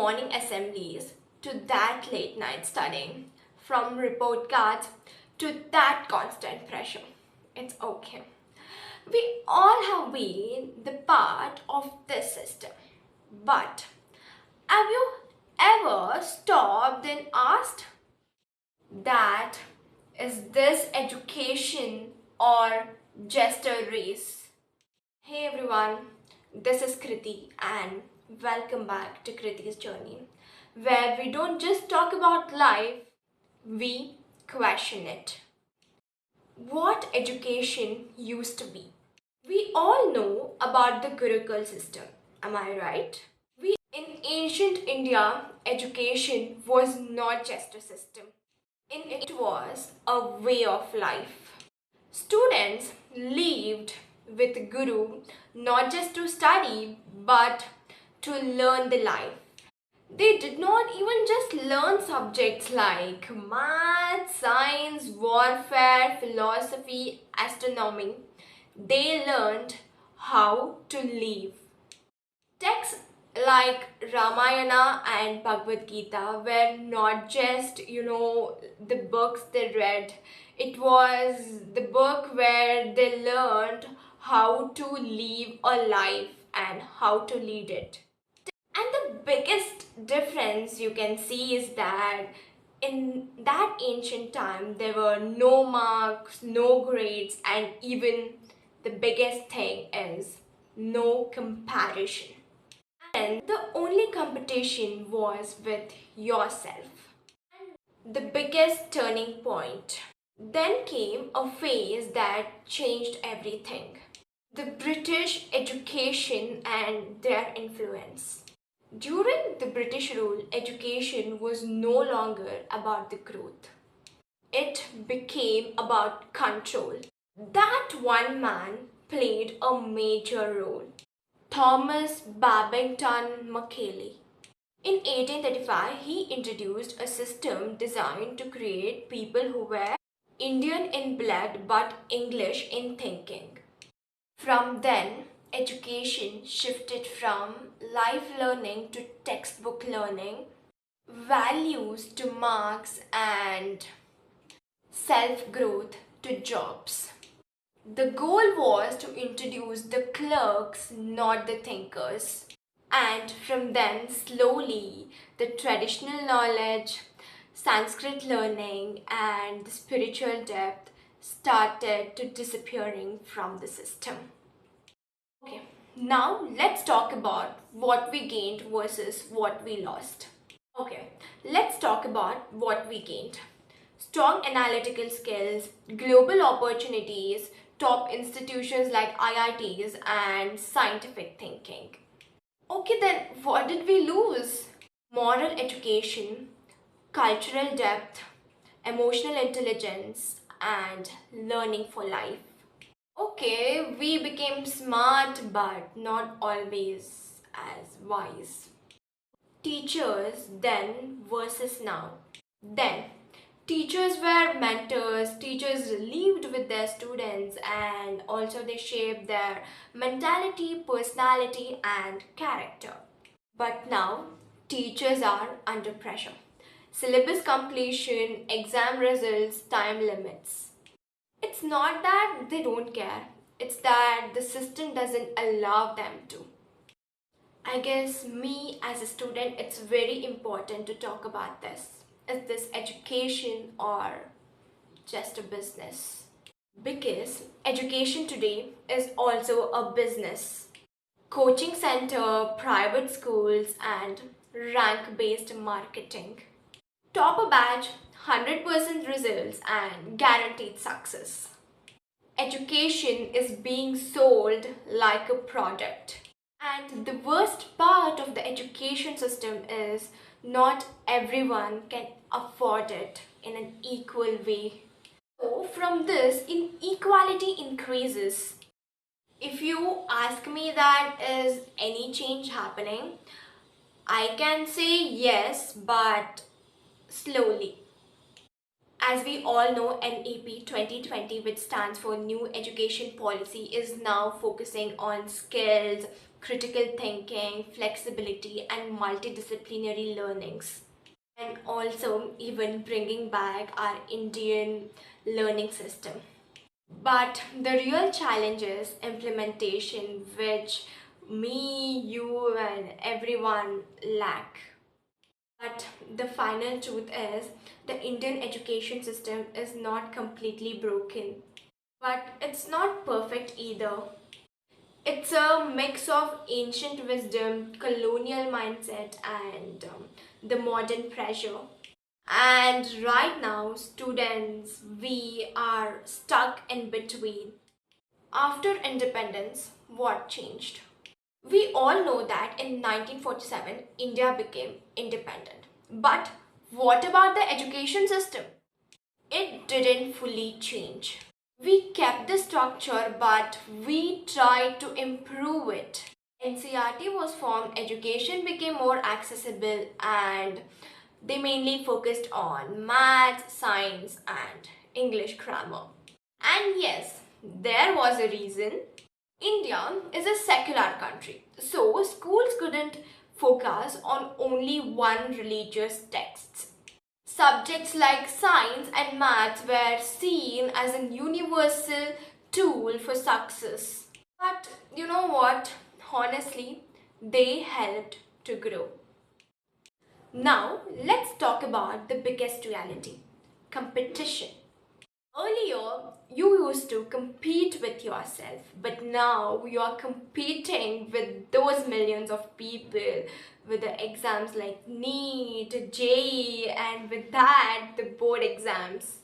morning assemblies to that late night studying, from report cards to that constant pressure. It's okay. We all have been the part of this system. But have you ever stopped and asked that is this education or just a race? Hey everyone, this is Kriti and welcome back to Kriti's Journey, where we don't just talk about life, we question it. What education used to be. We all know about the Gurukul system, am I right? In ancient India, education was not just a system. It was a way of life. Students lived with Guru not just to study but to learn the life. They did not even just learn subjects like math, science, warfare, philosophy, astronomy. They learned how to live. Texts like Ramayana and Bhagavad Gita were not just, the books they read. It was the book where they learned how to live a life and how to lead it. And the biggest difference you can see is that in that ancient time, there were no marks, no grades, and even the biggest thing is no comparison. And the only competition was with yourself. And the biggest turning point. Then came a phase that changed everything. The British education and their influence. During the British rule, education was no longer about the growth. It became about control. That one man played a major role. Thomas Babington Macaulay. In 1835, he introduced a system designed to create people who were Indian in blood but English in thinking. From then, education shifted from life learning to textbook learning, values to marks, and self-growth to jobs. The goal was to introduce the clerks, not the thinkers. And from then, slowly, the traditional knowledge, Sanskrit learning, and the spiritual depth started to disappearing from the system. Okay, now let's talk about what we gained versus what we lost. Okay, let's talk about what we gained. Strong analytical skills, global opportunities, top institutions like IITs, and scientific thinking. Okay, then what did we lose? Moral education, cultural depth, emotional intelligence, and learning for life. Okay, we became smart but not always as wise. Teachers then versus now. Then, teachers were mentors, teachers lived with their students and also they shaped their mentality, personality, and character. But now, teachers are under pressure. Syllabus completion, exam results, time limits. It's not that they don't care, it's that the system doesn't allow them to. I guess me as a student, it's very important to talk about this. Is this education or just a business? Because education today is also a business. Coaching center, private schools, and rank-based marketing. Top a badge, 100% results, and guaranteed success. Education is being sold like a product. And the worst part of the education system is not everyone can afford it in an equal way. So from this, inequality increases. If you ask me that is any change happening, I can say yes, but slowly. As we all know, NEP 2020, which stands for New Education Policy, is now focusing on skills, critical thinking, flexibility, and multidisciplinary learnings. And also even bringing back our Indian learning system. But the real challenge is implementation, which me, you, and everyone lack. But the final truth is the Indian education system is not completely broken. But it's not perfect either. It's a mix of ancient wisdom, colonial mindset, and the modern pressure. And right now, students, we are stuck in between. After independence, what changed? We all know that in 1947, India became independent. But what about the education system? It didn't fully change. We kept the structure, but we tried to improve it. NCRT was formed, education became more accessible, and they mainly focused on maths, science, and English grammar. And yes, there was a reason. India is a secular country, so schools couldn't focus on only one religious text. Subjects like science and maths were seen as a universal tool for success. But you know what? Honestly, they helped to grow. Now, let's talk about the biggest reality: competition. Earlier, you used to compete with yourself, but now you are competing with those millions of people with the exams like NEET, JEE, and with that, the board exams.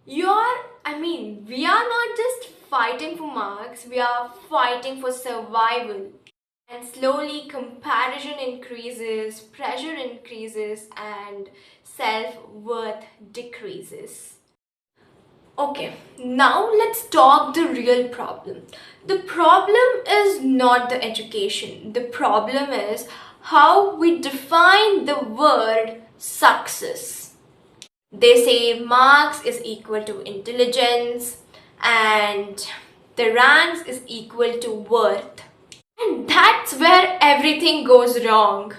We are not just fighting for marks, we are fighting for survival. And slowly, comparison increases, pressure increases, and self worth decreases. Okay, now let's talk the real problem. The problem is not the education. The problem is how we define the word success. They say marks is equal to intelligence and the ranks is equal to worth. And that's where everything goes wrong.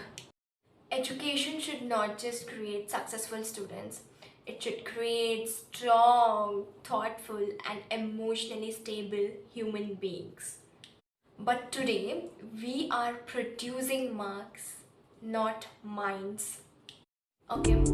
Education should not just create successful students, it should create strong, thoughtful, and emotionally stable human beings. But today, we are producing marks, not minds. Okay,